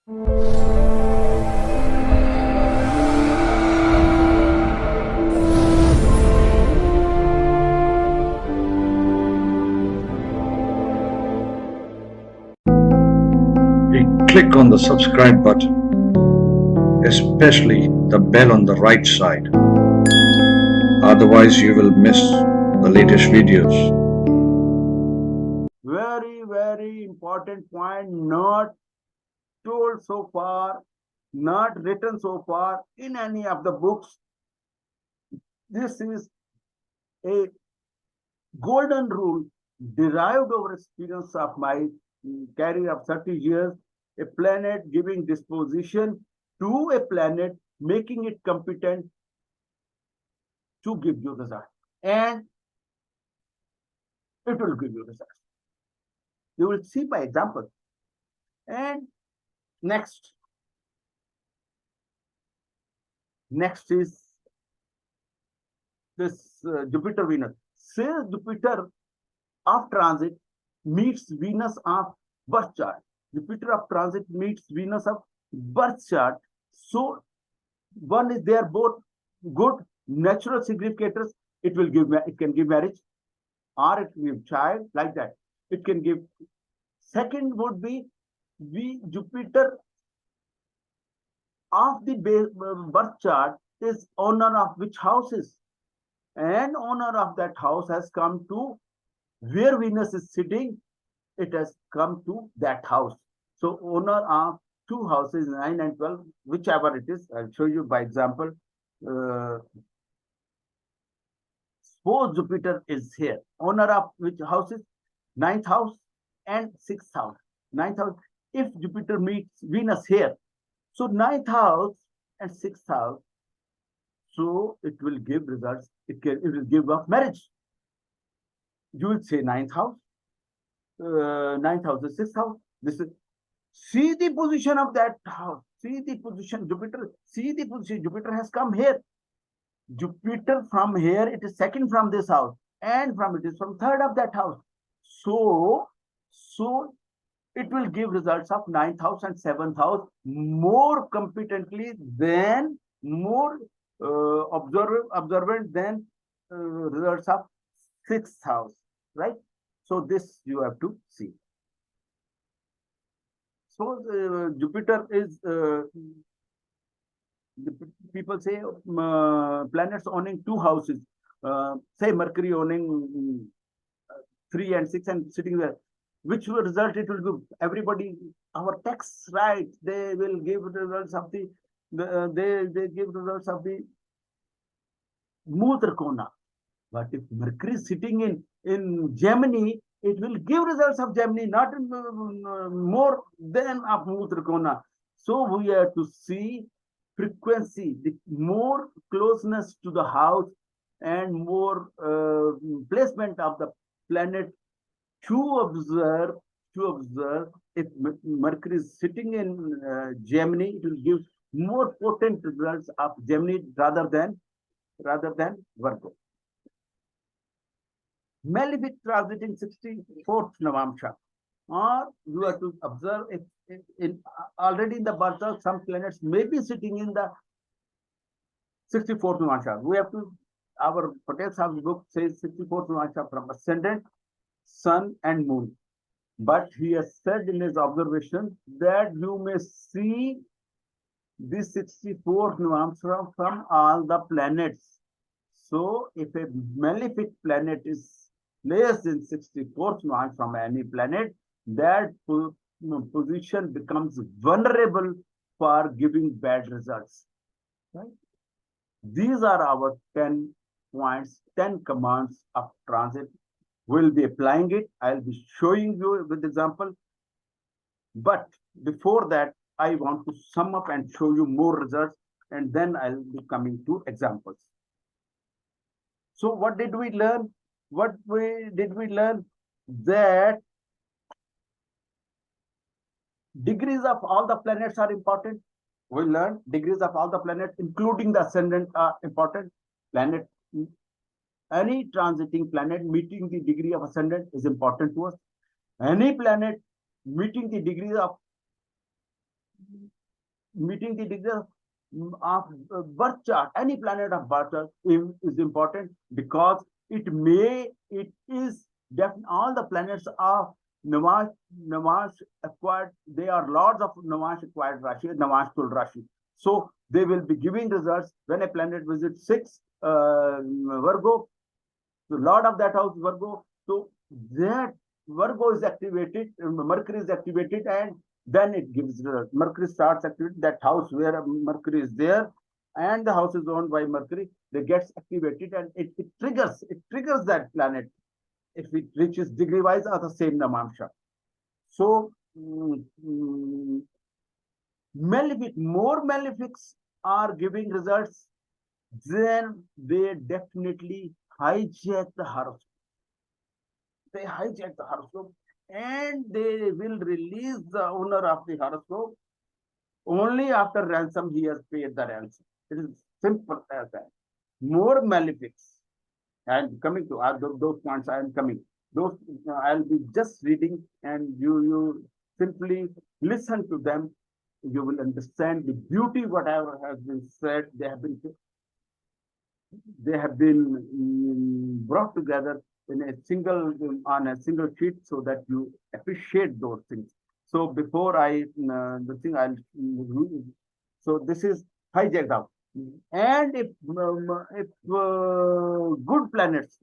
Click on the subscribe button, especially the bell on the right side. Otherwise, you will miss the latest videos. Very, very important point, not told so far, not written so far in any of the books. This is a golden rule derived over experience of my career of 30 years. A planet giving disposition to a planet, making it competent to give you result, and it will give you result. You will see by example. And next is this Jupiter Venus. Say Jupiter of transit meets Venus of birth chart. Jupiter of transit meets Venus of birth chart. So one is, they are both good natural significators. It can give marriage, or it can give child, like that. It can give. Second would be Jupiter of the birth chart is owner of which houses, and owner of that house has come to where Venus is sitting. It has come to that house. So owner of two houses, 9 and 12, whichever it is. I'll show you by example. Suppose Jupiter is here. Owner of which houses? 9th house and 6th house. 9th house. If Jupiter meets Venus here, so 9th house and 6th house, so it will give results. It will give up marriage. You will say 9th house. 9th house is 6th house. This is, see the position of that house. See the position, Jupiter. See the position. Jupiter has come here. Jupiter from here, it is second from this house, and it is from third of that house. So it will give results of 9th house and 7th house more competently than, more observant than results of 6th house, right? So this you have to see. So Jupiter is, people say planets owning two houses, say Mercury owning 3 and 6 and sitting there, which will result, it will give everybody, our tax rights, they will give results of they give results of the Mutrikona. But if Mercury is sitting in Gemini, it will give results of Gemini, not more than of Mutrikona. So we have to see frequency, the more closeness to the house and more placement of the planet to observe. If Mercury is sitting in Gemini, it will give more potent results of Gemini rather than Virgo. Malefic transiting 64th Navamsha, or you have to observe if already in the birth of some planets may be sitting in the 64th Navamsha. We have to, our Patel Sahab's book says 64th Navamsha from ascendant, sun and moon. But he has said in his observation that you may see this 64th Navamsha from all the planets. So if a malefic planet is placed in 64th Navamsha from any planet, that position becomes vulnerable for giving bad results. Right? These are our 10 points, 10 commands of transit. We'll be applying it. I'll be showing you with example. But before that, I want to sum up and show you more results, and then I'll be coming to examples. So what did we learn? Did we learn? That degrees of all the planets are important. We learned degrees of all the planets, including the ascendant, are important. Planet, any transiting planet meeting the degree of ascendant is important to us. Any planet meeting the degree of meeting the degree of birth chart, any planet of birth chart is important because it is all the planets are Navash acquired, they are lords of Navash acquired Rashi, Navash Tul Rashi. So they will be giving results when a planet visits 6 Virgo, the lord of that house Virgo. So that Virgo is activated, Mercury is activated, and then it gives Mercury starts activating that house where Mercury is there, and the house is owned by Mercury. They gets activated, and it triggers that planet if it reaches degree wise are the same Namamsha. So more malefics are giving results, then they definitely hijack the horoscope. They hijack the horoscope and they will release the owner of the horoscope only after ransom he has paid the ransom. It is simple as that. More malefics. And coming to those points, I am coming. Those I'll be just reading, and you simply listen to them. You will understand the beauty whatever has been said. They have been brought together in a single on a single sheet so that you appreciate those things. So before I the thing I'll so this is hijacked out. And if more good planets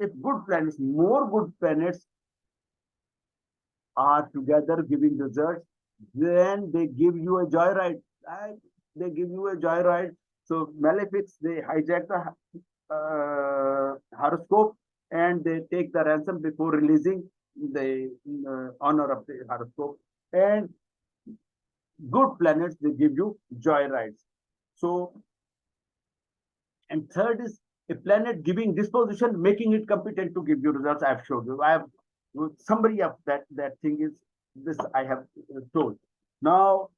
are together giving results, then they give you a joyride. Right? They give you a joyride. So malefics, they hijack the horoscope and they take the ransom before releasing the honor of the horoscope. And good planets, they give you joyrides. So, and third is a planet giving disposition, making it competent to give you results. I have showed you. I have summary of that thing is this I have told. Now,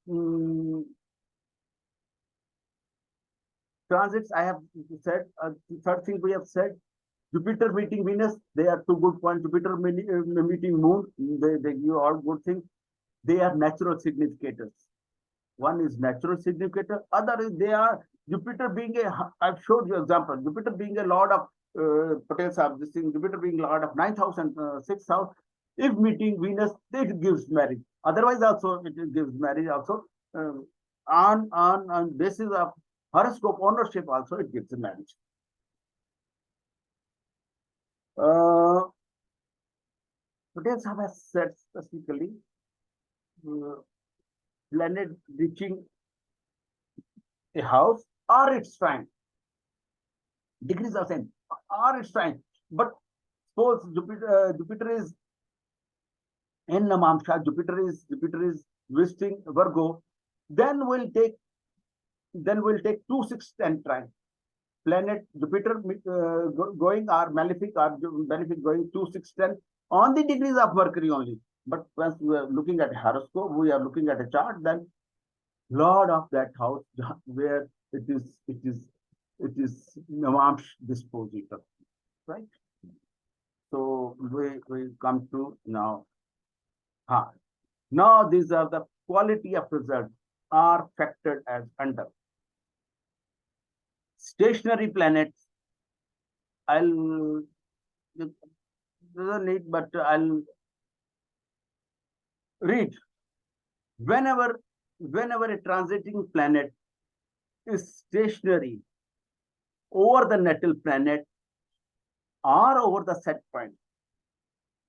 transits I have said. Third thing we have said. Jupiter meeting Venus, they are 2 good points. Jupiter meeting Moon, they give all good things. They are natural significators. One is natural significator, other is they are Jupiter being I've showed you example, Jupiter being a lord of Patel Sahib, this thing, Jupiter being lord of 9th house and 6th house, if meeting Venus, it gives marriage. Otherwise also it gives marriage also. On basis of horoscope ownership also it gives marriage. Patel Sahib has said specifically planet reaching a house or its trine. Degrees are same or its trine. But suppose Jupiter is in Namamsha, Jupiter is visiting Virgo, then we'll take 2, 6, 10 trine. Planet Jupiter going or malefic going 2, 6, 10 on the degrees of Mercury only. But once we are looking at horoscope, we are looking at a chart, then Lord of that house where it is Namamsh dispositor, right? So we come to now. Now these are the quality of results are factored as under. Stationary planets, I'll doesn't need, but I'll read. Whenever a transiting planet is stationary over the natal planet or over the set point,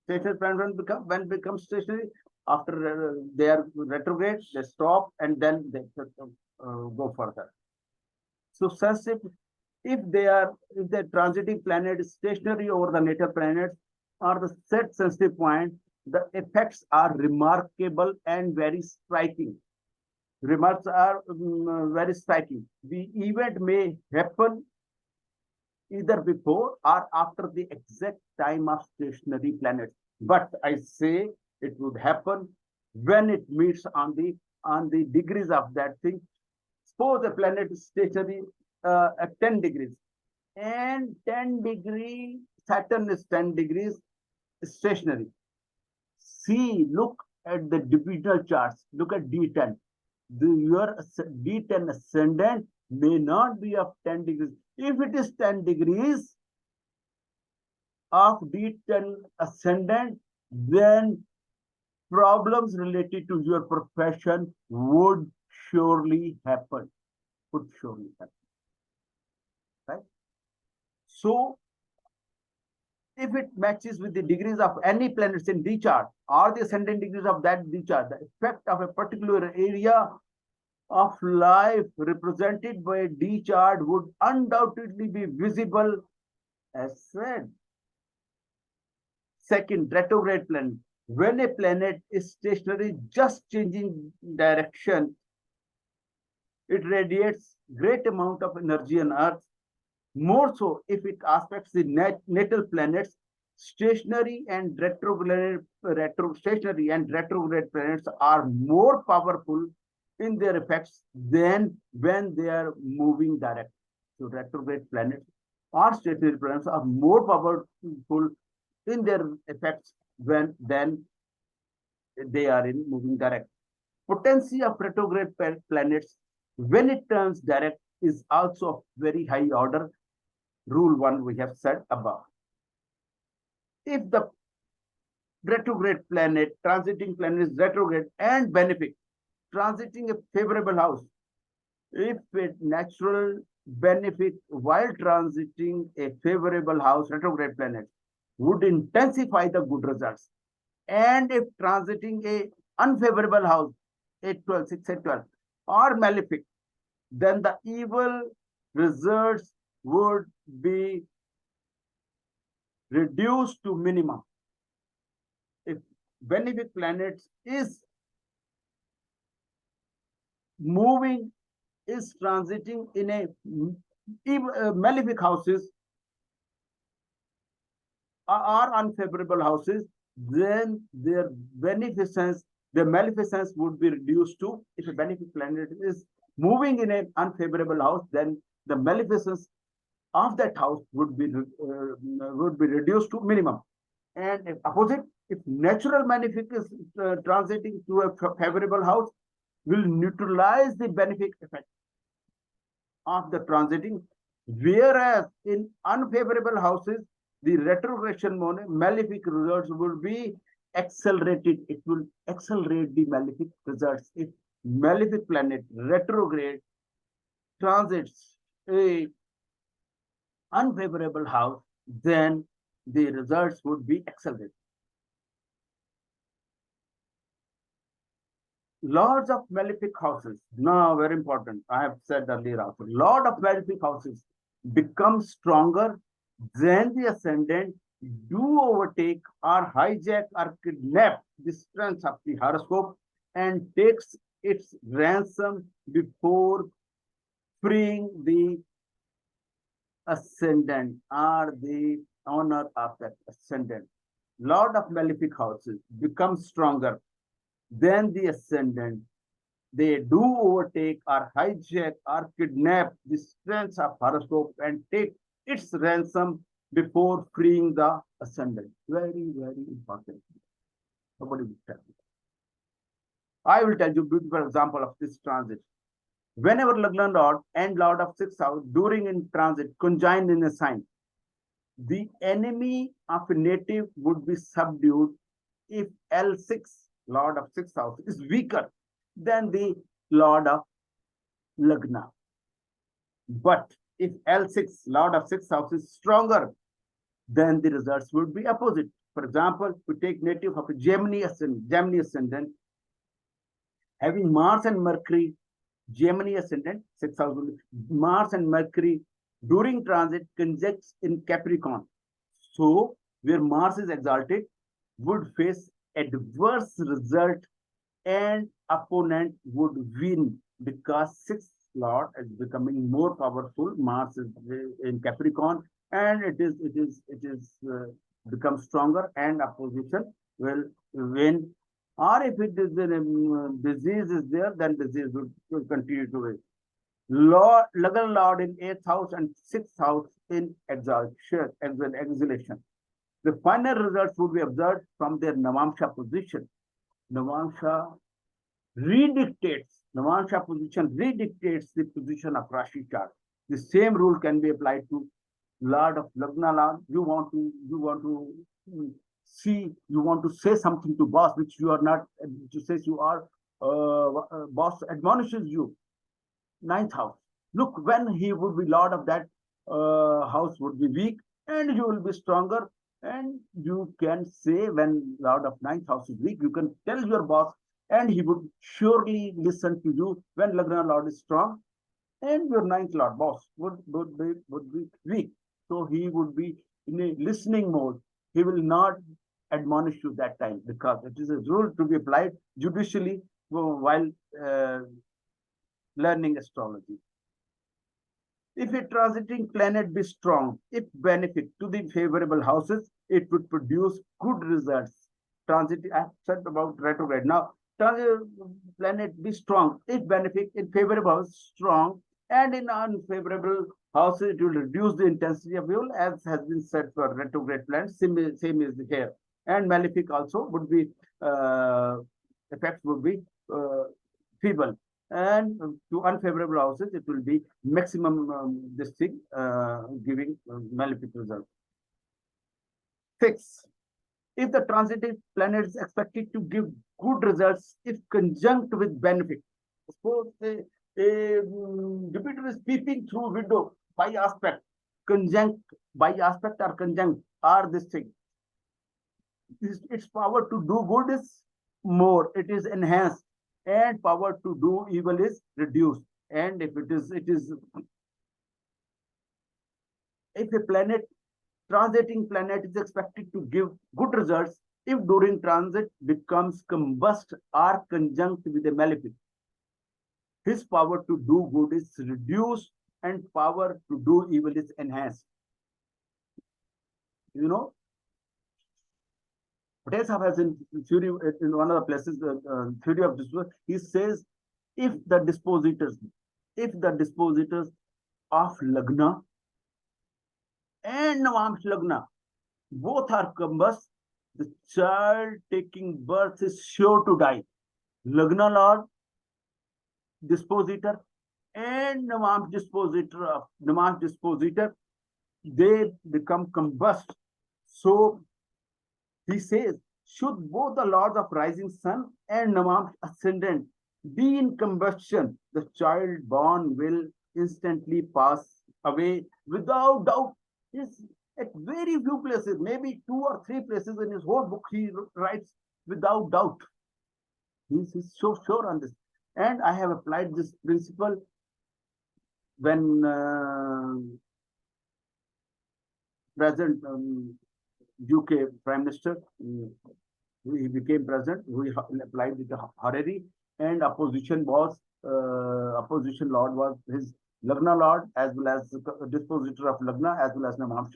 stationary planet when becomes stationary after they are retrograde, they stop and then they go further. So if the transiting planet is stationary over the natal planet or the set sensitive point, the effects are remarkable and very striking. Remarks are very striking. The event may happen either before or after the exact time of stationary planets. But I say it would happen when it meets on the degrees of that thing. Suppose a planet is stationary at 10 degrees and 10 degree Saturn is 10 degrees stationary. See, look at the divisional charts. Look at D10. your D10 ascendant may not be of 10 degrees. If it is 10 degrees of D10 ascendant, then problems related to your profession would surely happen. Would surely happen. Right? So, if it matches with the degrees of any planets in D chart or the ascendant degrees of that D chart, the effect of a particular area of life represented by a D chart would undoubtedly be visible as said. Second, retrograde planet. When a planet is stationary, just changing direction, it radiates great amount of energy on Earth. More so if it aspects the natal planets. Stationary and retrograde planets are more powerful in their effects than when they are moving direct. So retrograde planets or stationary planets are more powerful in their effects than they are in moving direct. Potency of retrograde planets when it turns direct is also of very high order. Rule 1 we have said above. If the retrograde planet, transiting planet is retrograde and benefic, transiting a favorable house, if a natural benefic while transiting a favorable house, retrograde planet, would intensify the good results. And if transiting a unfavorable house, 8, 12, 6, 8, 12, or malefic, then the evil results would be reduced to minimum. If benefic planet is moving, is transiting in a malefic houses or unfavorable houses, then their beneficence, the maleficence would be reduced to, if a benefic planet is moving in an unfavorable house, then the maleficence of that house would be reduced to minimum. And if opposite, if natural malefic is transiting to a favorable house, will neutralize the benefic effect of the transiting, whereas in unfavorable houses, the retrogression malefic results will be accelerated. It will accelerate the malefic results. If malefic planet retrograde transits a unfavorable house, then the results would be accelerated. Lords of malefic houses. Now, very important. I have said earlier also. Lord of malefic houses become stronger than the ascendant, do overtake or hijack or kidnap the strength of the horoscope and takes its ransom before freeing the ascendant or the owner of that ascendant. Lord of malefic houses become stronger than the ascendant. They do overtake or hijack or kidnap the strength of horoscope and take its ransom before freeing the ascendant. Very, very important. Nobody will tell you. I will tell you a beautiful example of this transit. Whenever Lagna Lord and Lord of sixth house during in transit conjoined in a sign, the enemy of a native would be subdued if L6, Lord of sixth house, is weaker than the Lord of Lagna. But if L6, Lord of sixth house, is stronger, then the results would be opposite. For example, we take native of a Gemini ascendant, having Mars and Mercury, Gemini ascendant, 6th house, Mars and Mercury during transit conjuncts in Capricorn. So, where Mars is exalted, would face adverse result and opponent would win because 6th Lord is becoming more powerful. Mars is in Capricorn and it is become stronger and opposition will win. Or if it is disease is there, then disease will continue to win. Lagan Lord in 8th house and 6th house in exaltation. The final results would be observed from their Navamsha position. Navamsha redictates, Navansha position redictates the position of Rashi chart. The same rule can be applied to Lord of Lagna Lord. You want to see, you want to say something to boss, which you are not, which says you are, boss admonishes you. Ninth house. Look, when he would be Lord of that house would be weak, and you will be stronger. And you can say when Lord of ninth house is weak, you can tell your boss, and he would surely listen to you when Lagna Lord is strong, and your ninth Lord boss would be weak. So he would be in a listening mode. He will not admonish you that time, because it is a rule to be applied judicially while learning astrology. If a transiting planet be strong, if benefit to the favorable houses, it would produce good results. Transit, I said about retrograde. Now, planet be strong, if benefit in favorable house strong, and in unfavorable houses, it will reduce the intensity of evil, as has been said for retrograde planets. Same is here. And malefic also would be, effects would be feeble. And to unfavorable houses, it will be maximum this thing, giving malefic result. 6. If the transiting planet is expected to give good results if conjunct with benefit. Suppose Jupiter is peeping through window by aspect, conjunct, by aspect or conjunct are this thing. Its power to do good is more, it is enhanced, and power to do evil is reduced. And if a transiting planet is expected to give good results if during transit becomes combust or conjunct with a malefic. His power to do good is reduced and power to do evil is enhanced. You know, Patel Sahab has in theory, in one of the places, theory of this, he says, if the dispositors of Lagna and Navamsh Lagna both are combust, the child taking birth is sure to die. Lagna Lord, dispositor, and Navamsh dispositor, they become combust. So he says, should both the lords of rising sun and Navamsh ascendant be in combustion, the child born will instantly pass away without doubt. Yes, at very few places, maybe 2 or 3 places in his whole book, he writes without doubt. He's so sure on this. And I have applied this principle when present UK Prime Minister, he became president, we applied with the Harari, and opposition lord was his Lagna Lord, as well as dispositor of Lagna, as well as Navamsh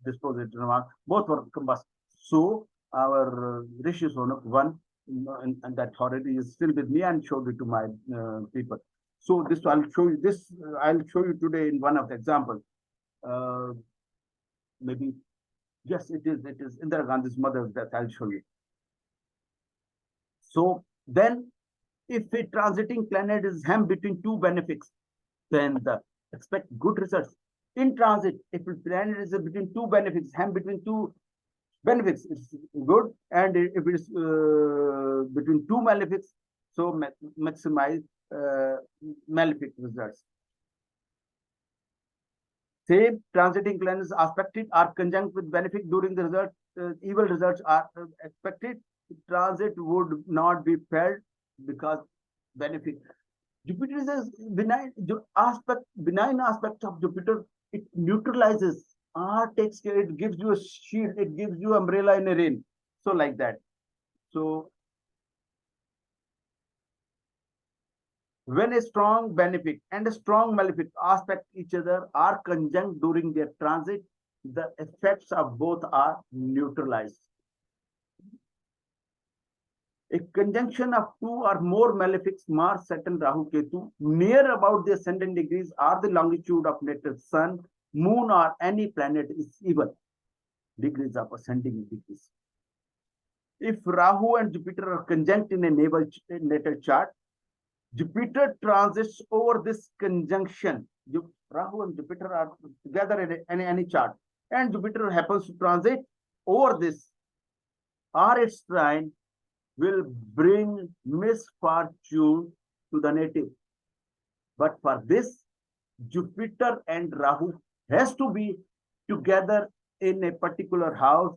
dispositor Navamsh, both were combust. So our Rishi Sonak won, and that Harari is still with me, and showed it to my people. So this I'll show you this. I'll show you today in one of the examples. Maybe yes, it is Indira Gandhi's mother's death. I'll show you. So then, if a transiting planet is hemmed between 2 benefics, then expect good results. In transit, if a planet is between 2 benefics, hemmed between 2 benefics, it's good. And if it is between 2 malefics, so maximize malefic results. Same transiting planets aspected are conjunct with benefic during the result, evil results are expected. Transit would not be felt because benefic. Jupiter is a benign aspect of Jupiter. It neutralizes, takes care, it gives you a shield, it gives you umbrella in a rain. So like that. So when a strong benefic and a strong malefic aspect each other are conjunct during their transit, the effects of both are neutralized. A conjunction of 2 or more malefics, Mars, Saturn, Rahu, Ketu, near about the ascendant degrees or the longitude of native sun, moon, or any planet is evil. Degrees of ascending degrees. If Rahu and Jupiter are conjunct in a natal chart, Jupiter transits over this conjunction. Rahu and Jupiter are together in any chart, and Jupiter happens to transit over this, or its trine will bring misfortune to the native. But for this, Jupiter and Rahu has to be together in a particular house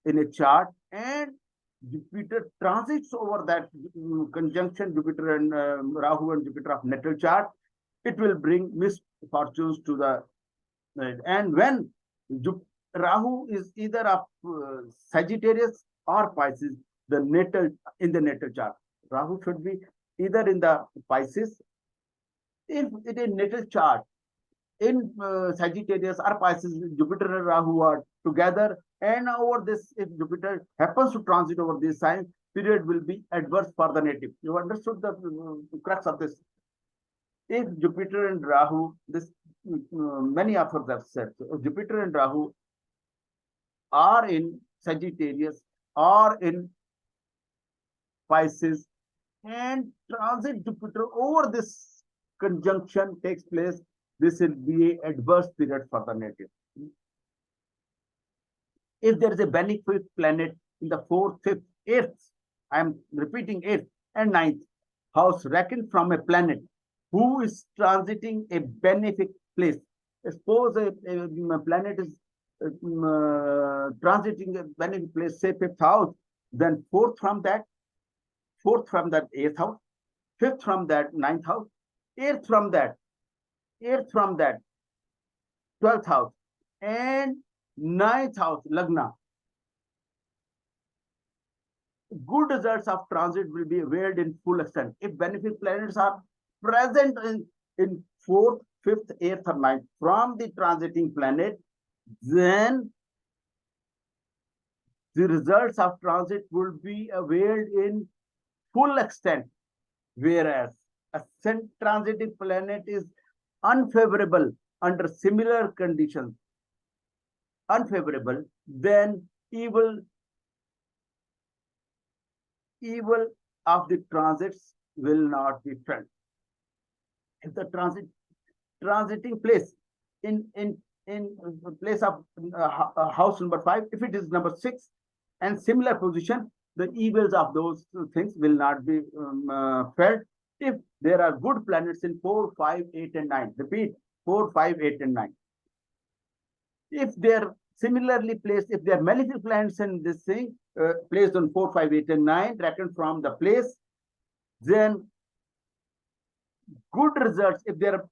in a chart, and Jupiter transits over that conjunction, Jupiter and Rahu and Jupiter of natal chart. It will bring misfortunes to the, and when Rahu is either of Sagittarius or Pisces, the natal in the natal chart, Rahu should be either in the Pisces. If it is natal chart in Sagittarius or Pisces, Jupiter and Rahu are together, and over this, if Jupiter happens to transit over this sign, period will be adverse for the native. You understood the crux of this? If Jupiter and Rahu, this many authors have said, so Jupiter and Rahu are in Sagittarius or in Pisces, and transit Jupiter over this conjunction takes place, this will be an adverse period for the native. If there is a benefic planet in the 4th, 5th, 8th, I am repeating 8th and 9th house, reckoned from a planet who is transiting a benefic place. Suppose a planet is transiting a benefic place, say 5th house, then 4th from that 8th house, 5th from that 9th house, 8th from that 12th house, and 9th house, Lagna. Good results of transit will be availed in full extent. If benefic planets are present in 4th, 5th, 8th, or 9th from the transiting planet, then the results of transit will be availed in full extent. Whereas a transiting planet is unfavorable under similar conditions, unfavorable, then evil of the transits will not be felt. If the transiting place in place of house number 5, if it is number 6 and similar position, the evils of those things will not be felt. If there are good planets in 4, 5, 8, and 9, repeat, 4, 5, 8, and 9. If they are similarly placed, if they are malefic planets in this thing, placed on 4, 5, 8, and 9, reckoned from the place, then good results, if there are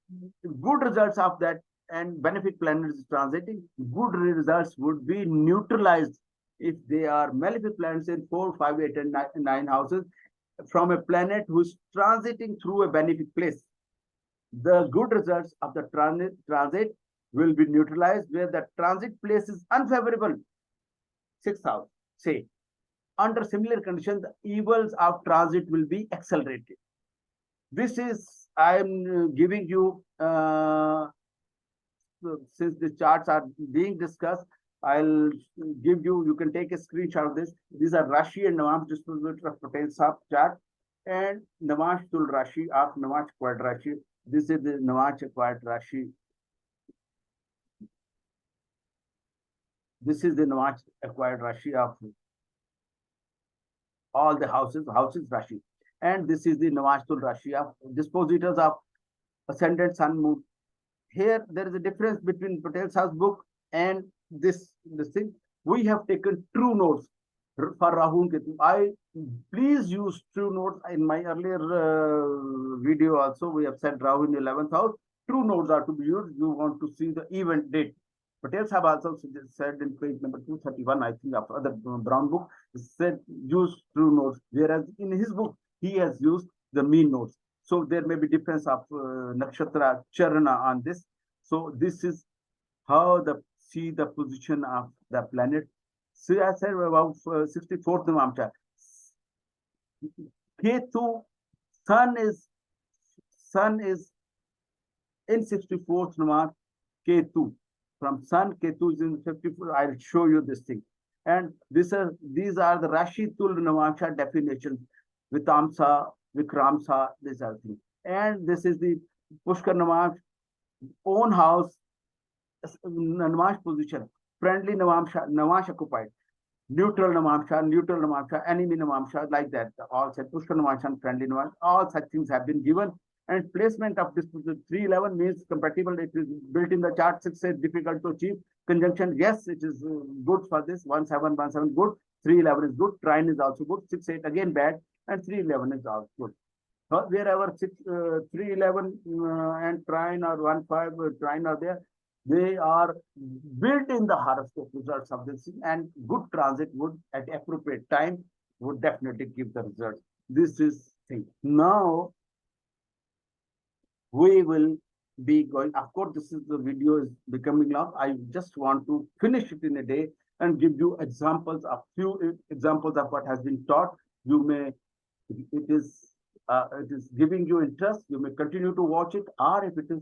good results of that and benefic planets transiting, good results would be neutralized if they are malefic planets in 4, 5, 8, and 9 houses from a planet who's transiting through a benefic place. The good results of the transit will be neutralized where the transit place is unfavorable. 6th house, say. Under similar conditions, the evils of transit will be accelerated. This is, I am giving you, since the charts are being discussed, I'll give you, you can take a screenshot of this. These are Rashi and Navamsh distributor of potential sub chart, and Navamsh Tul Rashi of Navamsh acquired Rashi. This is the Navamsh acquired Rashi. This is the Navamsh acquired Rashi of all the houses Rashi. And this is the Navamsh Tul Rashi of dispositors of ascendant sun moon. Here there is a difference between Patel's house book and this thing. We have taken true notes for Rahu and Ketu. I please use true notes. In my earlier video also we have said Rahu in the 11th house. True notes are to be used. You want to see the event date. Patel's have also said in page number 231, I think, of other Brown book, said use true notes, whereas in his book he has used the mean notes. So there may be difference of nakshatra charana on this. So this is how see the position of the planet. See, I said about 64th Navamsha. Ketu, sun is in 64th Navamsha. Ketu. From sun, Ketu is in 54. I'll show you this thing. And these are the Rashi Tul Navamsha definitions. Vitamsa, Vikramsa, these are things. And this is the Pushkar Navamsha, own house, Navash position, friendly Navamsha, Navash occupied, neutral Navamsha, enemy Navamsha, like that. All said Pushkar Navamsha and friendly Navash, all such things have been given. And placement of this 311 means compatible. It is built in the chart. 6 8 difficult to achieve. Conjunction, yes, it is good for this. 1717 good. 311 is good. Trine is also good. 6 8 again bad, and 311 is also good. Wherever 311 and trine or 1 5 trine are there, they are built in the horoscope results of this, and good transit would at appropriate time would definitely give the results. This is thing. Now we will be going, of course, this is the video is becoming long. I just want to finish it in a day and give you examples of few examples of what has been taught. You may, it is giving you interest, you may continue to watch it, or if it is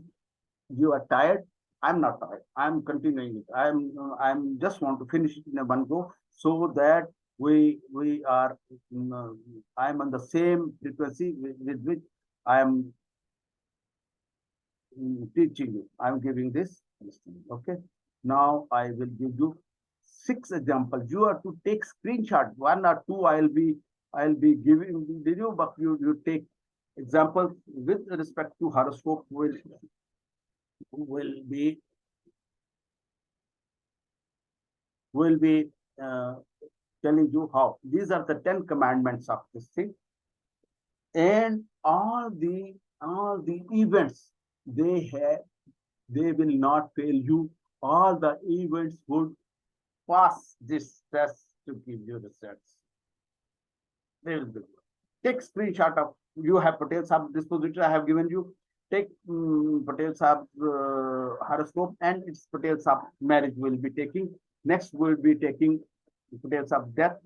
you are tired, I'm not tired, I'm continuing it. I'm just want to finish it in a one go, so that we are I'm on the same frequency with which I am teaching you. I'm giving this. Okay. Now I will give you 6 examples. You are to take screenshot. 1 or 2 I'll be giving you, but you take examples with respect to horoscope will be telling you how. These are the 10 commandments of this thing, and all the events they will not fail you. All the events would pass this test to give you results. They will be. Take screenshot of, you have Patel Sahab dispositor I have given you. Take Patel Sahab horoscope, and it's Patel Sahab marriage will be taking. Next we'll be taking Patel Sahab death.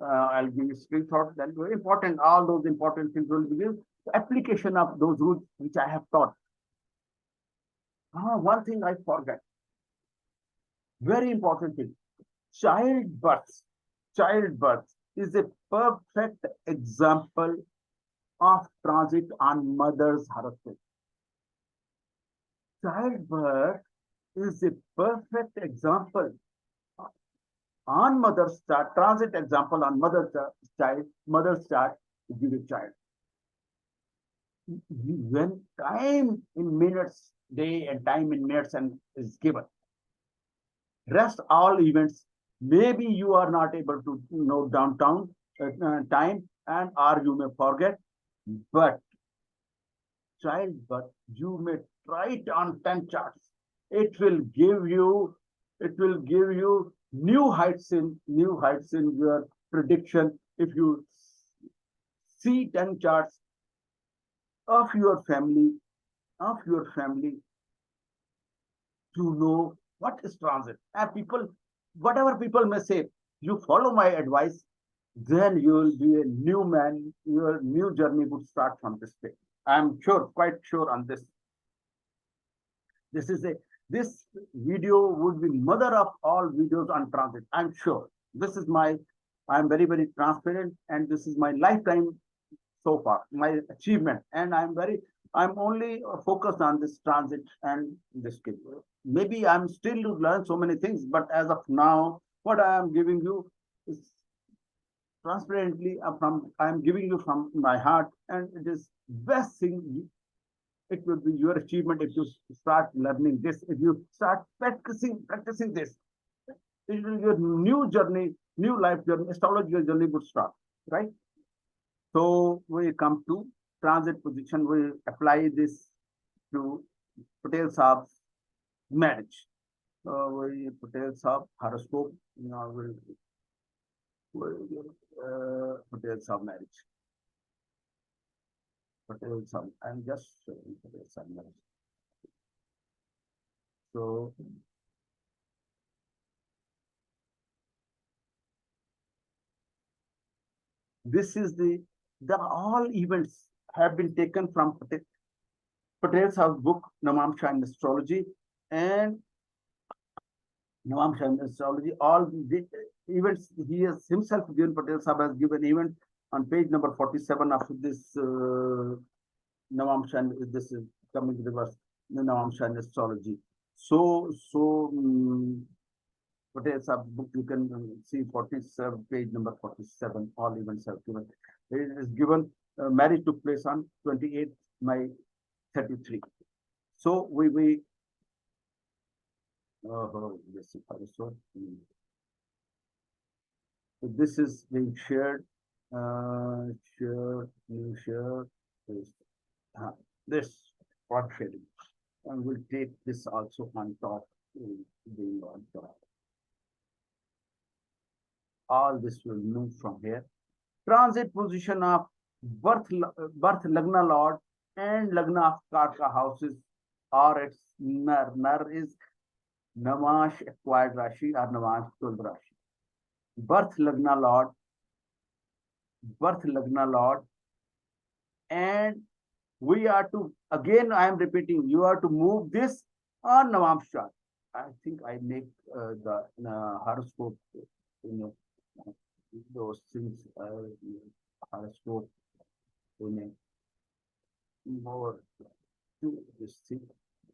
I'll give you screenshot. That very important. All those important things will be given. The application of those rules which I have taught. One thing I forgot. Very important thing. Childbirth. Childbirth is a perfect example of transit on mother's horoscope. Childbirth is a perfect example on mother's chart, transit example on mother's chart to give a child. When time in minutes, day and time in minutes and is given, rest all events, maybe you are not able to note down time, and or you may forget, but childbirth, you may try it on 10 charts. It will give you new heights in your prediction. If you see 10 charts of your family to know what is transit. And people, whatever people may say, you follow my advice, then you will be a new man. Your new journey would start from this day. I'm sure, quite sure on this. This video would be mother of all videos on transit. I'm sure. I'm very, very transparent, and this is my lifetime so far, my achievement. And I'm only focused on this transit and this skill. Maybe I'm still to learn so many things, but as of now, what I am giving you is transparently I'm giving you from my heart, and it is best thing. It will be your achievement if you start learning this, if you start practicing this. It will be your new journey, new life journey, astrology journey would start, right? So we come to transit position. We apply this to Patel Saab's marriage. Patel Saab horoscope. Now Patel Saab marriage. Patel Saab. I'm just showing Patel Saab marriage. So this is the all events have been taken from Patel Saab's book Navamsha and Astrology, and Navamsha in astrology, all the events he has himself given, Patel Sahab has given event on page number 47 of this Navamsha, and this is coming reverse, the Navamsha in astrology. Patel Sahab book, you can see 47, page number 47, all events are given. It is given, marriage took place on 28th May 33. So yes, so this is being shared, share this part sharing, and we'll take this also on top, being on top. All this will move from here. Transit position of birth Lagna Lord and Lagna of Karka houses, or its Nar. Nar is Namash acquired Rashi or Namash Tul Rashi. Birth Lagna Lord, and we are to, again I am repeating, you are to move this on Navamsha chart. I think I make the horoscope, you know, those things, horoscope, more to this thing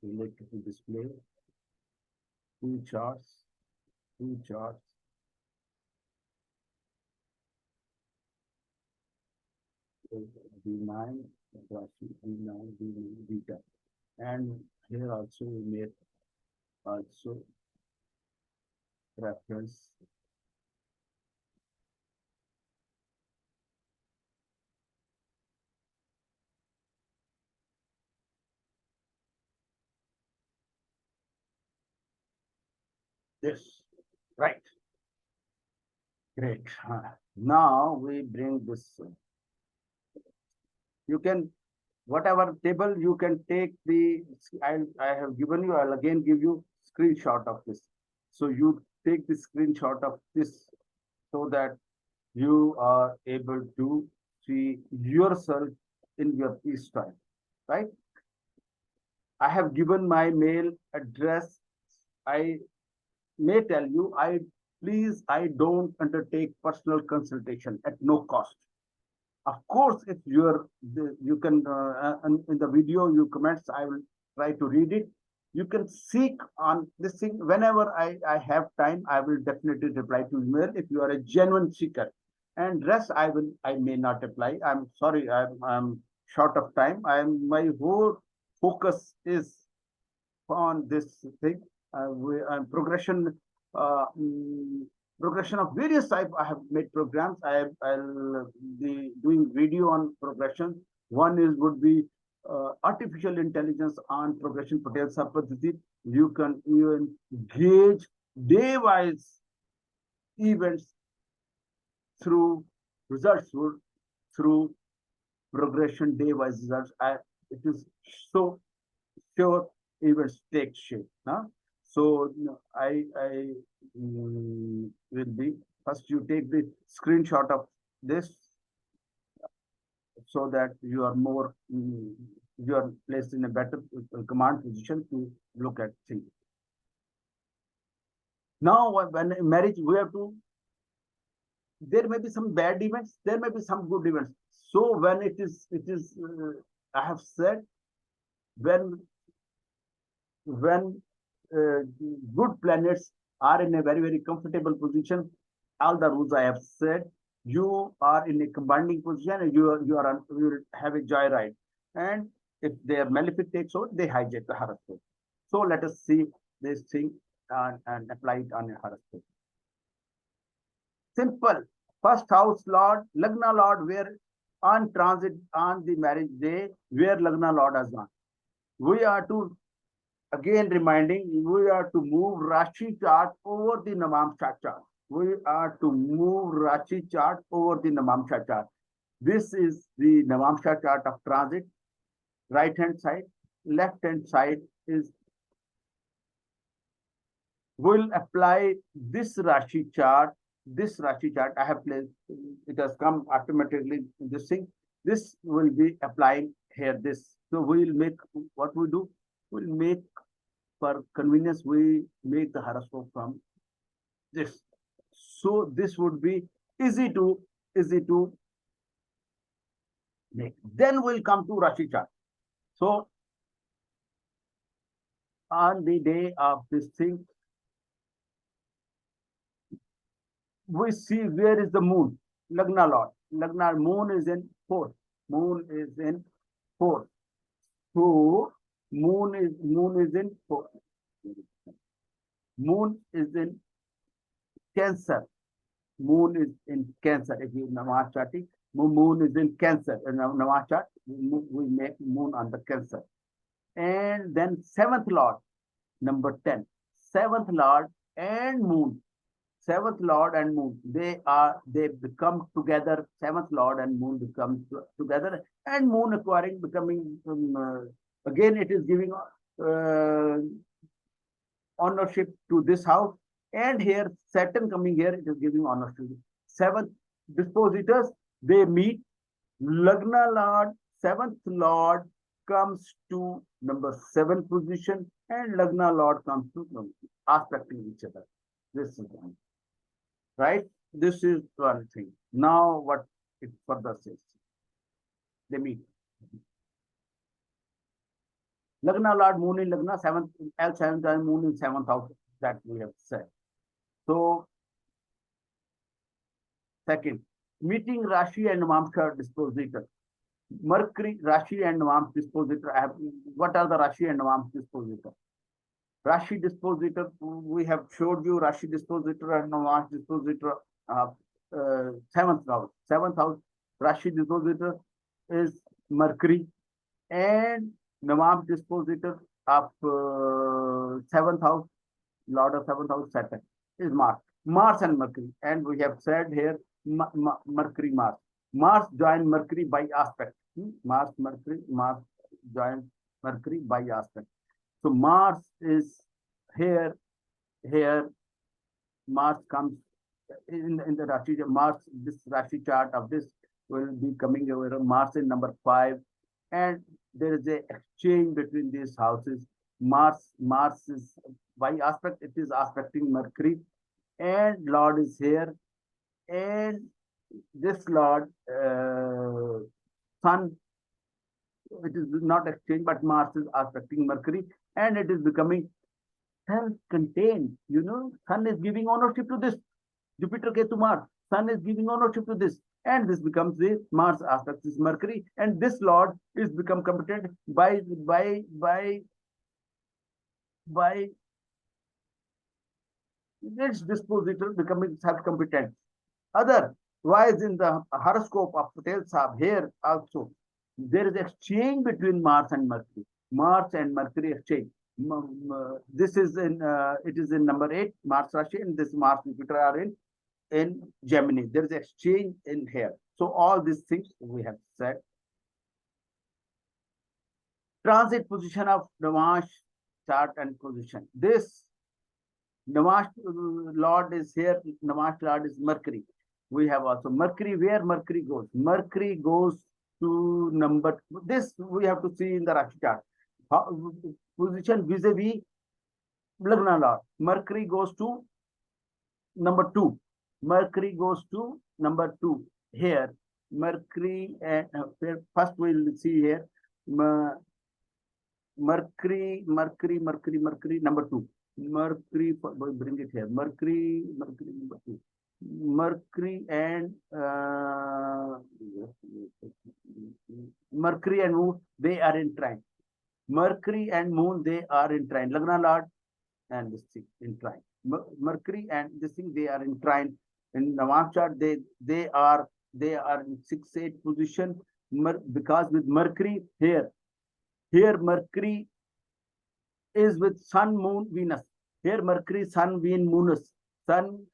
related to display. Two charts. D9, D9, beta. And here also we made also reference this, right? Great. Now we bring this. You can, whatever table you can take the, I have given you, I'll again give you screenshot of this. So you take the screenshot of this so that you are able to see yourself in your peace time, right? I have given my mail address. I may tell you, I don't undertake personal consultation at no cost. Of course, if you can, in the video, you comments, I will try to read it. You can seek on this thing. Whenever I have time, I will definitely reply to email if you are a genuine seeker. And rest, I may not reply. I'm sorry, I'm short of time. My whole focus is on this thing. Progression, uh, mm, progression of various type. I have made programs. I'll be doing video on progression. One is would be artificial intelligence on progression Patel Saptarishis. You can even gauge day-wise events through results, through progression day-wise results. It is so sure events take shape. Huh? So will be first you take the screenshot of this so that you are more you are placed in a better command position to look at things. Now, when marriage, we have to. There may be some bad events. There may be some good events. So when it is. I have said when good planets are in a very comfortable position, all the rules I have said, you are in a commanding position and you will have a joyride. And if their malefic takes over, they hijack the horoscope. So let us see this thing and apply it on a horoscope. Simple. First house Lord, Lagna Lord, where on transit on the marriage day, where Lagna Lord has gone. We are to, again reminding, we are to move Rashi chart over the Navamsha chart. We are to move Rashi chart over the Navamsha chart. This is the Navamsha chart of transit. Right hand side, left hand side is, will apply this Rashi chart. This Rashi chart I have placed, it has come automatically in this thing. This will be applying here. This. So we will make what we do. We'll make for convenience, we make the horoscope from this. So this would be easy to make. Then we'll come to Rashi chart. So on the day of this thing, we see where is the moon, Lagna Lord. Lagna moon is in fourth. Moon is in fourth. So moon is in fourth. Moon is in Cancer. Moon is in Cancer. If you Namash charting, moon is in Cancer. In Namash chart, we make moon under Cancer. And then seventh Lord, number 10. Seventh Lord and moon. Seventh Lord and moon, they become together. Seventh Lord and moon become together, and moon acquiring, becoming again, it is giving ownership to this house, and here Saturn coming here, it is giving ownership. Seventh dispositors, they meet. Lagna Lord, seventh Lord comes to number 7 position, and Lagna Lord comes to aspecting each other. This is one. Right? This is one thing. Now what it further says. They meet. Lagna Lord, moon in Lagna, 7th, L7 time, moon in 7th house, that we have said. So, second, meeting Rashi and Vamsha dispositor. Mercury, Rashi and Vamsha dispositor. What are the Rashi and Vamsha dispositor? Rashi dispositor, we have showed you Rashi dispositor and Navash dispositor of 7th house. 7th house, Rashi dispositor is Mercury, and Navash dispositor of 7th house, Lord of 7th house, Saturn, is Mars. Mars and Mercury, and we have said here Mercury, Mars. Mars join Mercury by aspect. Mars, Mercury, Mars join Mercury by aspect. So Mars is here. Mars comes in the Rashi. Mars, this Rashi chart of this will be coming over. Mars in number 5, and there is a exchange between these houses. Mars is by aspect. It is aspecting Mercury, and Lord is here, and this Lord Sun. It is not exchange, but Mars is aspecting Mercury, and it is becoming self-contained. You know, Sun is giving ownership to this. Jupiter, Ketu, Mars. Sun is giving ownership to this, and this becomes the Mars aspect is Mercury, and this Lord is become competent by its dispositor becoming self-competent. Otherwise, in the horoscope of Patel Saab, here also there is exchange between Mars and Mercury. Mars and Mercury exchange. This is in it is in number 8, Mars Rashi, and this Mars Jupiter are in Gemini. There is exchange in here. So all these things we have said. Transit position of Namash chart and position. This Namash Lord is here. Namash Lord is Mercury. We have also Mercury. Where Mercury goes? Mercury goes to number. This we have to see in the Rashi chart. Position vis-a-vis Lagna Lord. Mercury goes to number 2. Mercury goes to number 2 here. Mercury and first we will see here Mercury number 2. Mercury, bring it here. Mercury number 2. Mercury and Moon, they are in trine. Mercury and Moon, they are in trine. Lagna Lord and this thing in trine. Mercury and this thing, they are in trine. In Namash chart, they are in 6-8 position, because with Mercury here Mercury is with Sun, Moon, Venus. Here Mercury, Sun, Venus, Sun,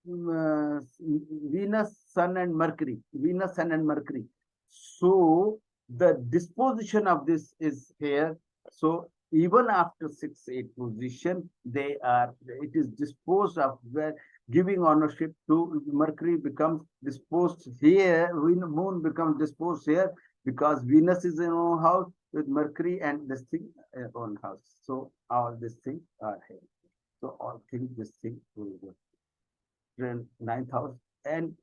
Venus, Sun, and Mercury. Venus, Sun, and Mercury. So the disposition of this is here. So even after 6-8 position, it is disposed of, where giving ownership to Mercury becomes disposed here. Moon becomes disposed here, because Venus is in our house with Mercury and this thing on house. So all these things are here. So all things, this thing will go. 9th house and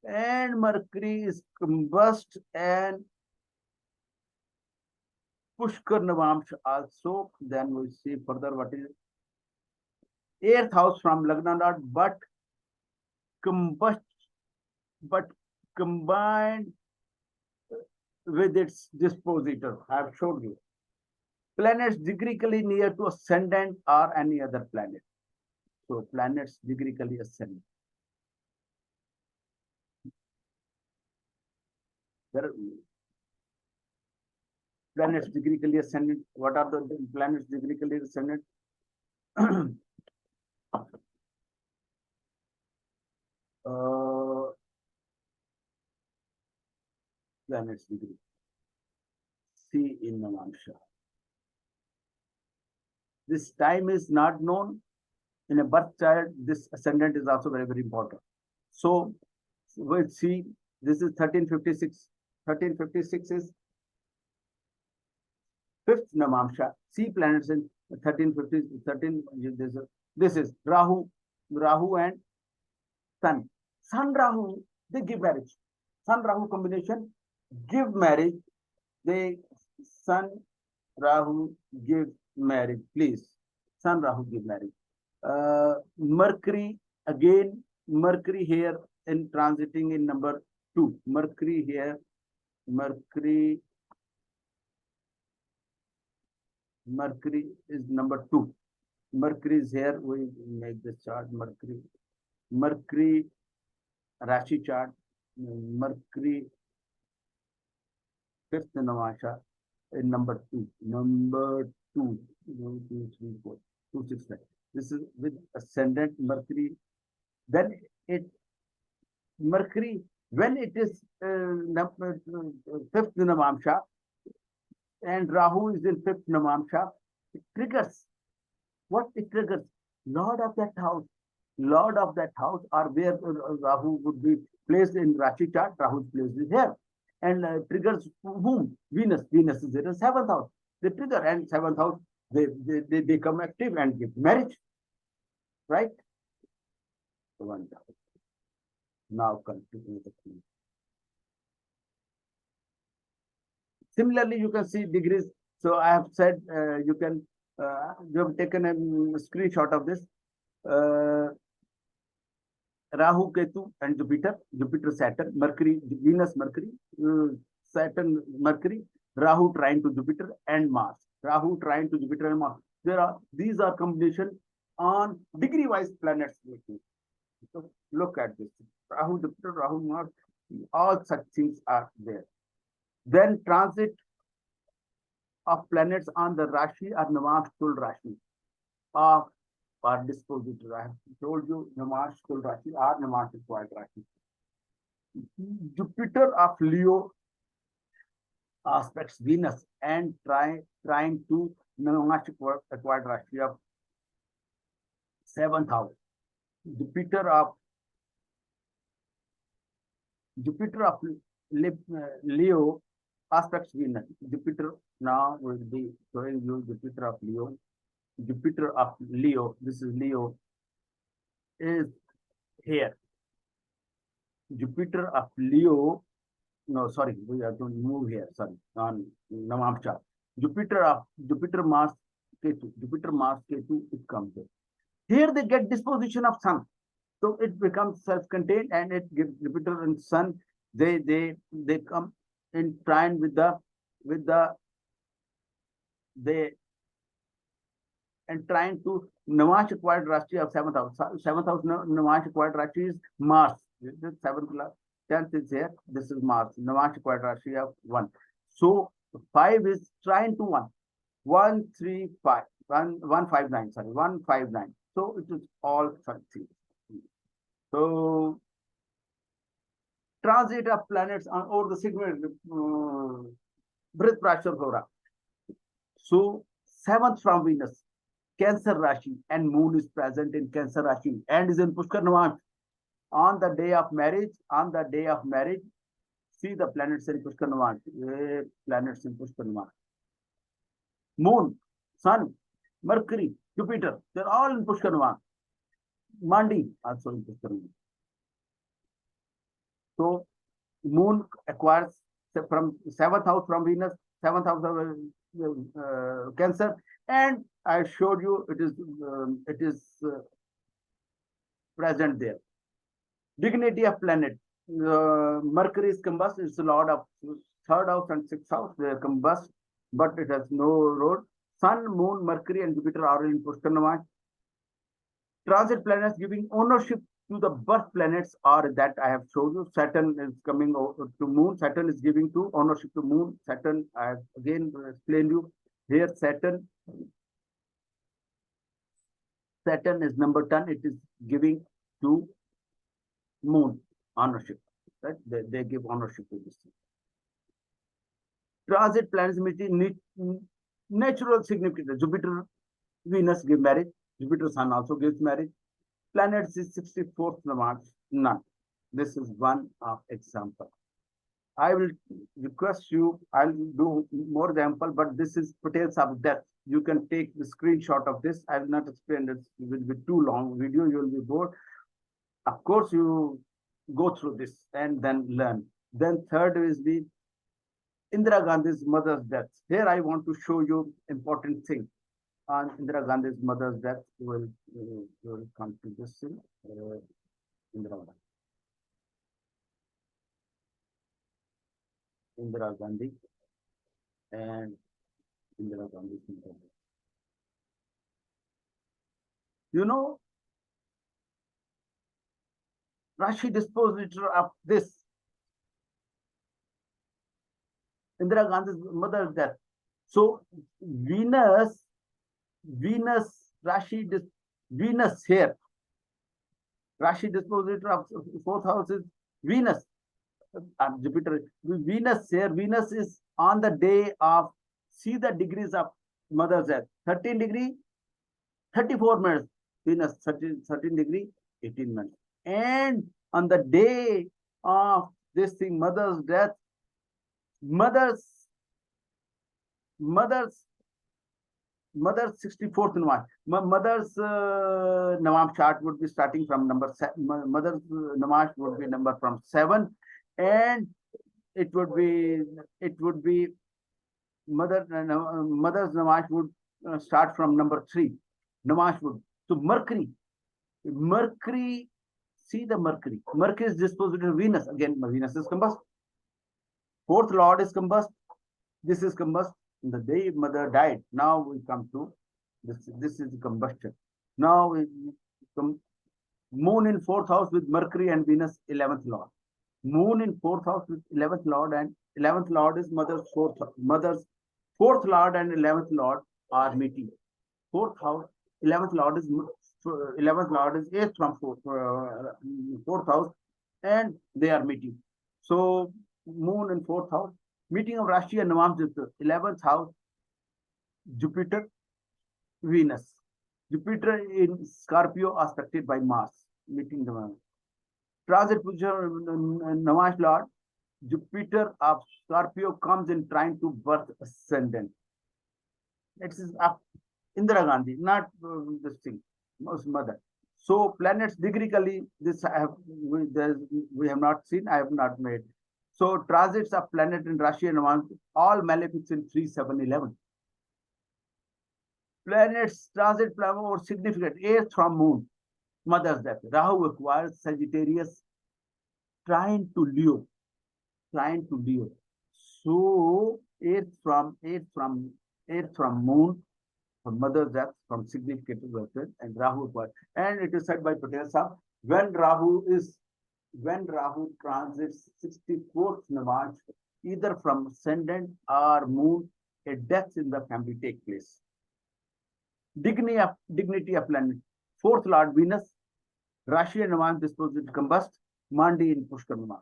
Mercury is combust and Pushkar Navamsha also. Then we'll see further what is 8th house from Lagna Lord, but combined with its dispositor. I have showed you. Planets degreically near to ascendant or any other planet. So planets degreically ascendant. Planets degreically ascendant. What are the planets degreically ascendant? Planets degree. C in Navamsha. This time is not known. In a birth child, this ascendant is also very, very important. So we'll see. This is 1356. 1356 is 5th Navamsha. C planets in 1350. 13. This is Rahu and Sun. Sun Rahu, they give marriage. Sun Rahu combination give marriage. They Sun Rahu give marriage. Please, Sun Rahu give marriage. Mercury again. Mercury here in transiting in number 2. Mercury here. Mercury is number 2. Mercury is here. We make this chart. Mercury Rashi chart. Mercury 5th Navamsha in number 2. Number 2. 1, 2, 3, 4, 2, 6, 9. This is with ascendant Mercury. Then Mercury, when it is 5th Navamsha and Rahu is in 5th Navamsha, it triggers. What it triggers? Lord of that house. Lord of that house, or where Rahu would be placed in Rashi chart. Rahu is placed here. And triggers whom? Venus. Venus is there in 7th house. They trigger, and 7th house, they become active and give marriage. Right? Now continue the thing. Similarly, you can see degrees. So I have said you have taken a screenshot of this. Rahu, Ketu, and Jupiter, Saturn, Mercury, Venus, Mercury, Saturn, Mercury, Rahu trine to Jupiter and Mars. Rahu trine to Jupiter and Mars. These are combination on degree-wise planets. So look at this. Rahu, Jupiter, Rahu, Mars, all such things are there. Then transit of planets on the Rashi or Navamshul Rashi of our dispositor. I have told you Navamshul Rashi or Navamshul Rashi. Jupiter of Leo aspects Venus and trying to Navamshul acquired Rashi of 7th house. Jupiter of Leo aspects Venus. Jupiter now will be showing you Jupiter of Leo. Jupiter of Leo, this is Leo, is here. Jupiter of Leo, no, sorry, we have to move here, sorry, on Navamsha. Jupiter Mars Ketu, it comes here. Here they get disposition of Sun. So it becomes self-contained and it gives Jupiter and Sun, they come in trine with the and trying to Navash acquired Rashi of 7th house. 7th house Navash acquired Rashi is Mars. This is 7th class. 10th is here. This is Mars. Navash acquired Rashi of 1. So 5 is trine to 1. 1, 3, 5. 1, 5, 9. Sorry, 1, 5, 9. So it is all such things. So transit of planets on over the segment Brit Prashar Hora. So 7th from Venus, Cancer Rashi, and Moon is present in Cancer Rashi and is in Pushkar Navamsha. On the day of marriage, see the planets in Pushkar Navamsha. Planets in Pushkar Navamsha. Moon, Sun, Mercury, Jupiter, they're all in Pushkar Navam. Mandi also in Pushkar Navam. So Moon acquires from seventh house from Venus, seventh house of Cancer, and I showed you it is present there. Dignity of planet. Mercury is combust, it's the lord of third house and sixth house, they are combust, but it has no road. Sun, Moon, Mercury, and Jupiter are in Pushkar Navam. Transit planets giving ownership to the birth planets are that I have showed you. Saturn is coming over to Moon. Saturn is giving to ownership to Moon. Saturn, I have again explained you here. Saturn is number 10. It is giving to Moon ownership. Right? They give ownership to this thing. Transit planets meeting natural significance. Jupiter, Venus give marriage. Jupiter, Sun also gives marriage. Planets is 64th March, none. This is one example. I will request you, I'll do more example, but this is Patels of death. You can take the screenshot of this. I will not explain this. It will be too long video. You will be bored. Of course, you go through this and then learn. Then third is the Indira Gandhi's mother's death. Here I want to show you important thing. On Indira Gandhi's mother's death, you will come to this thing. Indira Gandhi and Indira Gandhi. You know, Rashi dispositor of this Indira Gandhi's mother's death. So Venus, Venus here. Rashi dispositor of fourth house is Venus. Jupiter. Venus here. Venus is on the day of, see the degrees of mother's death. 13 degree, 34 minutes. Venus 13 degree, 18 minutes. And on the day of this thing, mother's death, mother's 64th Navam. Mother's Navam chart would be starting from number 7. Mother's Navam would be number from 7, and it would be mother's Navam would start from number 3. Navam would. So Mercury, see the Mercury. Mercury is disposed to Venus. Again, Venus is combust. Fourth Lord is combust. This is combust. The day mother died. Now we come to this. This is combustion. Now we come Moon in fourth house with Mercury and Venus 11th Lord. Moon in fourth house with 11th Lord, and 11th Lord is mother's fourth Lord and 11th Lord are meeting. Fourth house, 11th Lord is 8th from fourth house, and they are meeting. So Moon in fourth house, meeting of Rashi and Navam Jupiter, 11th house, Jupiter, Venus. Jupiter in Scorpio aspected by Mars, meeting the transit position Namash Lord. Jupiter of Scorpio comes in trying to birth ascendant. It is up Indira Gandhi, not this thing, most mother. So planets degreically, this we have not seen, I have not made. So transits of planet in Rashi and Navam, all malefics in 3, 7, 11. Planets transit planet or significant 8th from Moon, mother's death. Rahu acquires Sagittarius, trying to Leo. So 8th from Moon, from mother's death, from significant birth, and Rahu acquires. And it is said by Patel Sahib, when Rahu transits 64th Navaj, either from ascendant or Moon, a death in the family take place. Dignity of planet. Fourth Lord Venus, Rashi and Navam disposed to combust, Mandi in Pushkar Navam.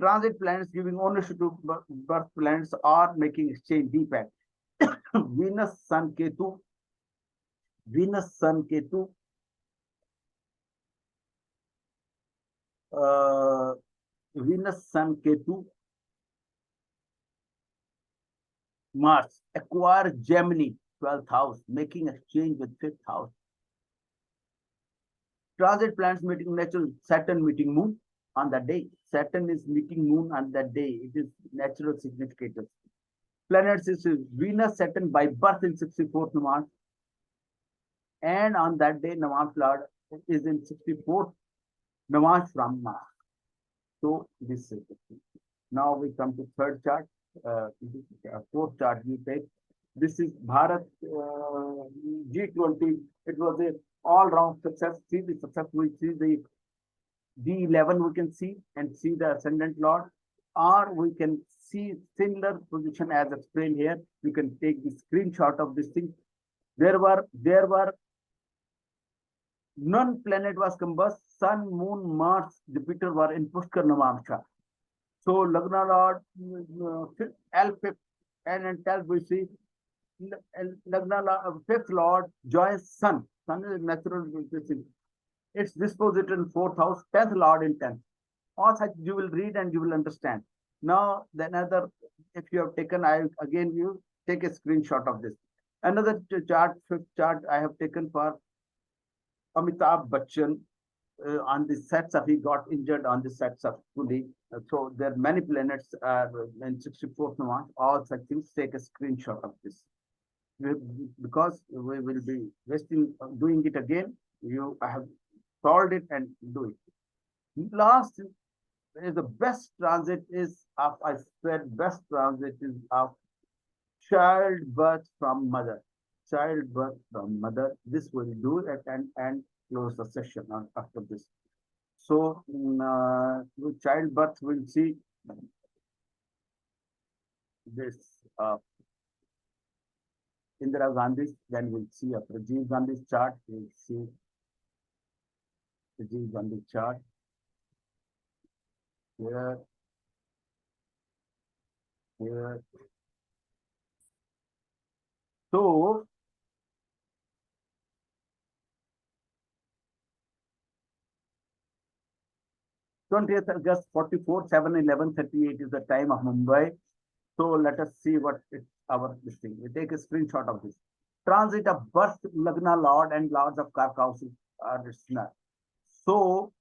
Transit planets giving ownership to birth planets are making exchange defect. Venus, Sun, Ketu. Venus, Sun, Ketu. Mars acquire Gemini, 12th house, making exchange with 5th house. Transit planets meeting natural Saturn meeting Moon on that day. Saturn is meeting Moon on that day. It is natural significators. Planets is Venus, Saturn by birth in 64th Namas. And on that day, Namas Lord is in 64th Namas from Mars. So this is the thing. Now we come to third chart. Fourth chart we take. This is Bharat G20. It was a all-round success. See the success. We see the D11 we can see and see the ascendant lord, or we can see similar position as explained here. You can take the screenshot of this thing. There were none planet was combust. Sun, Moon, Mars, Jupiter were in Pushkar Navamsha. So Lagna Lord, L5 and 12 we see Lagna Lord, 5th Lord joins Sun. Sun is natural. It's disposited in 4th house, 10th Lord in 10th. All such you will read and you will understand. Now, the another, if you have taken, you take a screenshot of this. Another chart, fifth chart, I have taken for Amitabh Bachchan on the sets of, he got injured on the sets of Puli. So there are many planets in 64th month, all such things, take a screenshot of this. Because we will be wasting doing it again. I have solved it and do it. Last is the best transit is of, I said best transit is of childbirth from mother. Childbirth from mother. This will do it and close the session after this. So with childbirth we'll see this Indira Gandhi's, then we'll see a Rajiv Gandhi's chart. We'll see Rajiv Gandhi chart. Here. So, twentieth August 44, 7, 11, 38 is the time of Mumbai. So let us see what is our this thing. We take a screenshot of this. Transit of birth, Lagna Lord and Lords of Kark houses are listener. So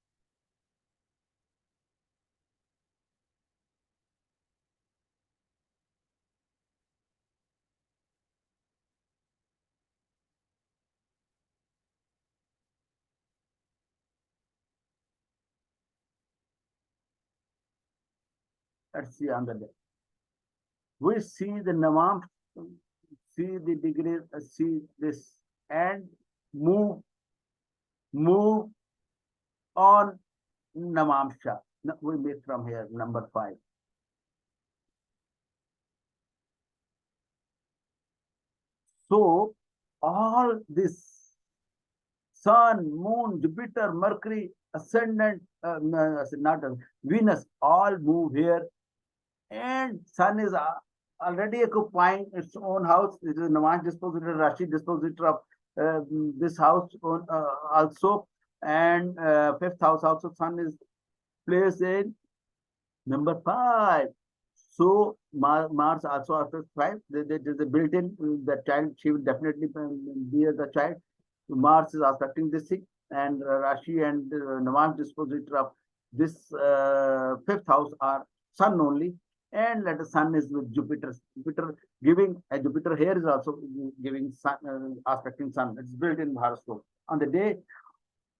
let's see on the day. We see the Navam, see the degree, see this, and move on Namamsha. We make from here number 5. So all this Sun, Moon, Jupiter, Mercury, ascendant, not Venus, all move here, and Sun is already occupying its own house. It is Naman dispositor, Rashi dispositor of this house also, and 5th house also. Sun is placed in number 5. So Mars also after 5. There is a built-in the child. She will definitely be the child. Mars is affecting this thing, and Rashi and Navan dispositor of this 5th house are Sun only, and let the Sun is with Jupiter. Jupiter giving Jupiter here is also giving Sun, aspecting Sun. It's built in horoscope. On the day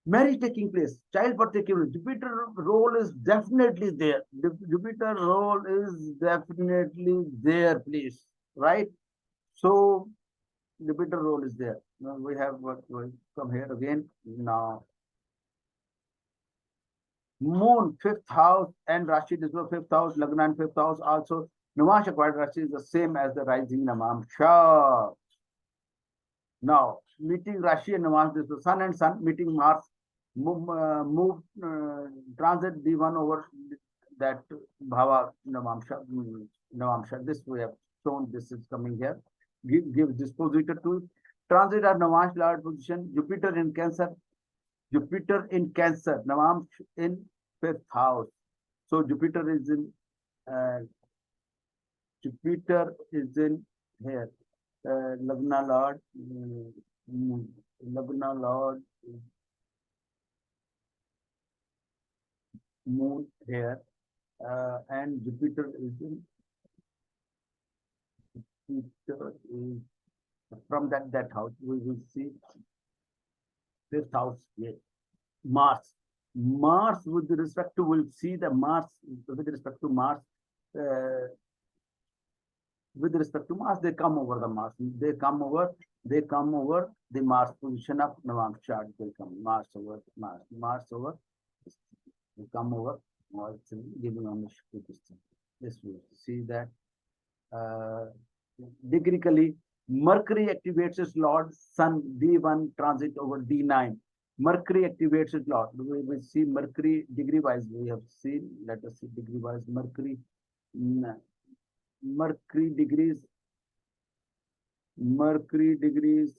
marriage taking place, childbirth taking place, Jupiter role is definitely there. Jupiter role is definitely there, please, right? So Jupiter role is there. Now we have what will come here again. Now Moon 5th house and Rashi is the 5th house, Lagna and 5th house also. Namash acquired Rashi is the same as the rising Namamsha. Now meeting Rashi and Namash, this is the Sun and Sun meeting Mars. Move transit D1 over that Bhava Navamsha. This we have shown. This is coming here. Give dispositor to it. Transit at Navash Lord position. Jupiter in Cancer. Jupiter in Cancer. Navamsh in 5th house. So Jupiter is in here. Lagna Lord, Lagna Lord, Moon here, and Jupiter is in Jupiter is from that house. We will see fifth house here. Mars. Mars with respect to, we'll see the Mars with respect to Mars. With respect to Mars, they come over the Mars. They come over the Mars position of Navamsha chart. They come Mars over Mars. Mars over. They come over Mars, giving ownership to this thing. This we see that. Degreically, Mercury activates its Lord Sun D1 transit over D9. Mercury activates its Lord. We will see Mercury degree wise. We have seen. Let us see degree wise. Mercury degrees. Mercury degrees.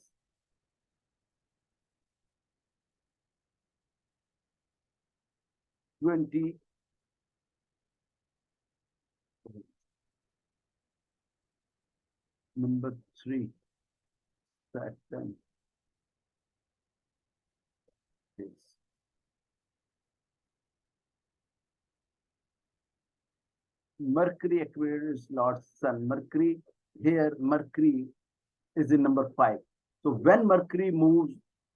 Number 3. Saturn. Yes. Mercury activates Lord Sun. Mercury here, Mercury is in number 5. So when Mercury moves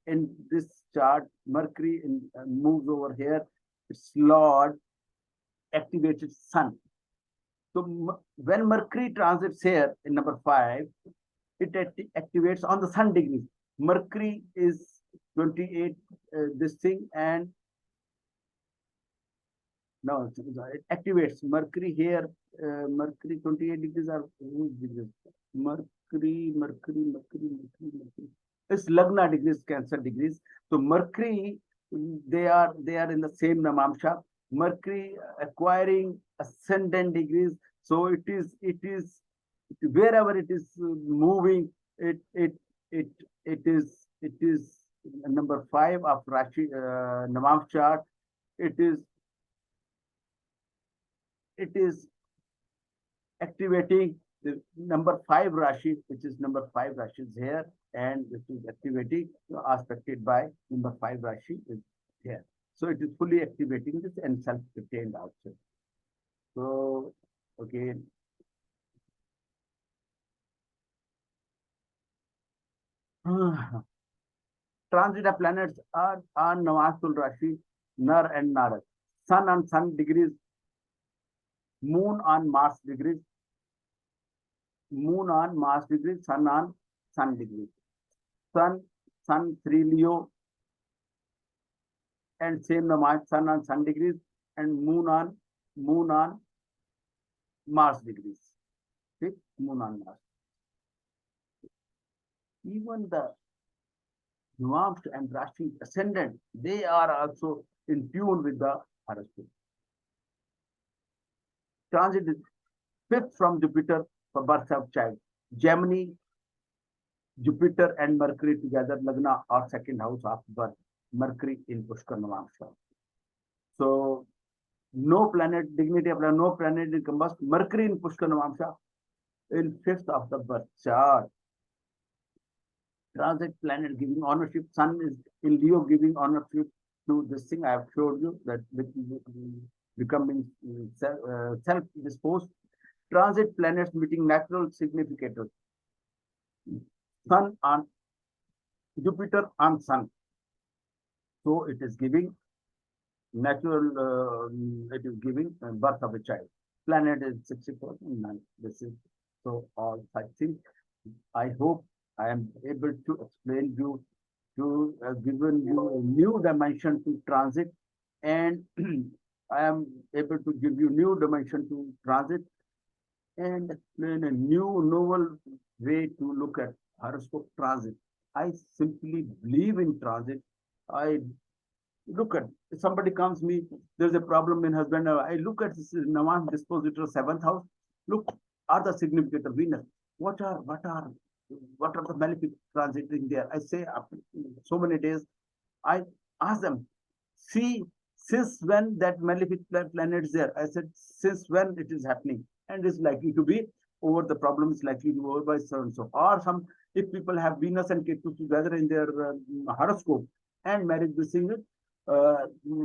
in this chart, Mercury moves over here, its Lord activates its Sun. So when Mercury transits here in number 5, it activates on the Sun degree. Mercury is 28, this thing, and no, it activates Mercury here. Mercury 28 degrees are whose degrees? Mercury. It's Lagna degrees, Cancer degrees. So Mercury, they are in the same Namamsha. Mercury acquiring ascendant degrees. So it is wherever it is moving, it is number 5 of Rashi Namam chart. It is activating the number 5 Rashi, which is number 5 Rashi is here, and it is activating aspected by number 5 Rashi is here. So it is fully activating this and self-contained also. So okay. Transit of planets are on Navasul Rashi, Nar and Narad. Sun on Sun degrees, Moon on Mars degrees, Moon on Mars degrees, Sun on Sun degrees. Sun 3 Leo, and same Namaz, Sun on Sun degrees, and Moon on Mars degrees. Okay? Moon on Mars. Even the Nuanced and Rashi ascendant, they are also in tune with the horoscope. Transit is 5th from Jupiter for birth of child. Gemini, Jupiter and Mercury together, Lagna or 2nd house of birth. Mercury in Pushkar Navamsha. So no planet, dignity of no planet in combust. Mercury in Pushkar Navamsha in 5th of the birth chart. Transit planet giving ownership. Sun is in Leo giving ownership to this thing I have showed you, that becoming self-disposed. Transit planets meeting natural significators. Sun on Jupiter on Sun. So it is giving natural, it is giving birth of a child. Planet is 64 and 9. This is so all such things. I hope I am able to explain you, to given you a new dimension to transit, and I am able to give you new dimension to transit and explain a new novel way to look at horoscope transit. I simply believe in transit. I look at, if somebody comes me, there's a problem in husband. I look at this Navan dispositor 7th house. Look, are the significant of Venus? What are the malefic transiting there? I say after so many days, I ask them, see, since when that malefic planet is there? I said, since when it is happening? And it's likely to be over the problems likely to over by so and so. Or some, if people have Venus and Ketu together in their horoscope and marriage missing it,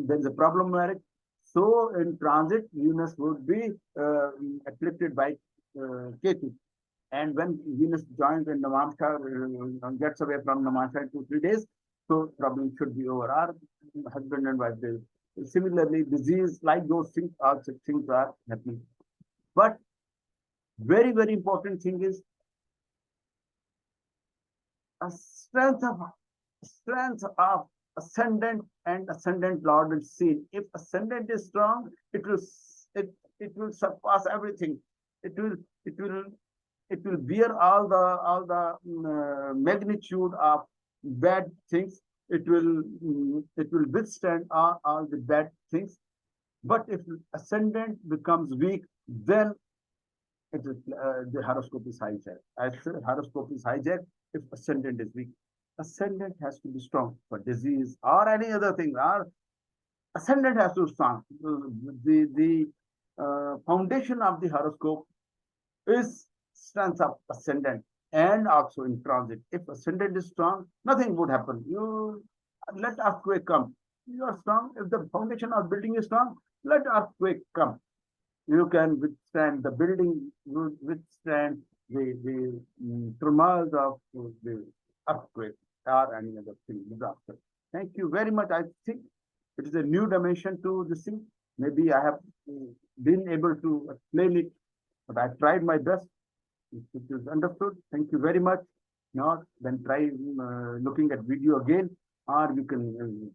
there's a problem marriage. So in transit, Venus would be afflicted by Ketu. And when Venus joins in Navamsha, gets away from Navamsha in 2-3 days, so problem should be over. Our husband and wife, they, similarly, disease, like those things, all such things are happening. But very, very important thing is a strength of ascendant and ascendant lord is seen. If ascendant is strong, it will surpass everything. It will bear all the magnitude of bad things. It will withstand all the bad things. But if ascendant becomes weak, then it is the horoscope is hijacked. I said horoscope is hijacked if ascendant is weak. Ascendant has to be strong for disease or any other thing. Our ascendant has to be strong. The foundation of the horoscope is strength of ascendant and also in transit. If ascendant is strong, nothing would happen. You let earthquake come. You are strong. If the foundation of building is strong, let earthquake come. You can withstand the building, withstand the turmoil of the earthquake or any other thing, disaster. Thank you very much. I think it is a new dimension to this thing. Maybe I have been able to explain it, but I tried my best. If it is understood, thank you very much. Now, then try looking at video again, or you can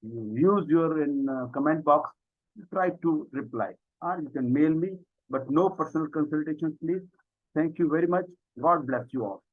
use your comment box, try to reply, or you can mail me, but no personal consultations, please. Thank you very much. God bless you all.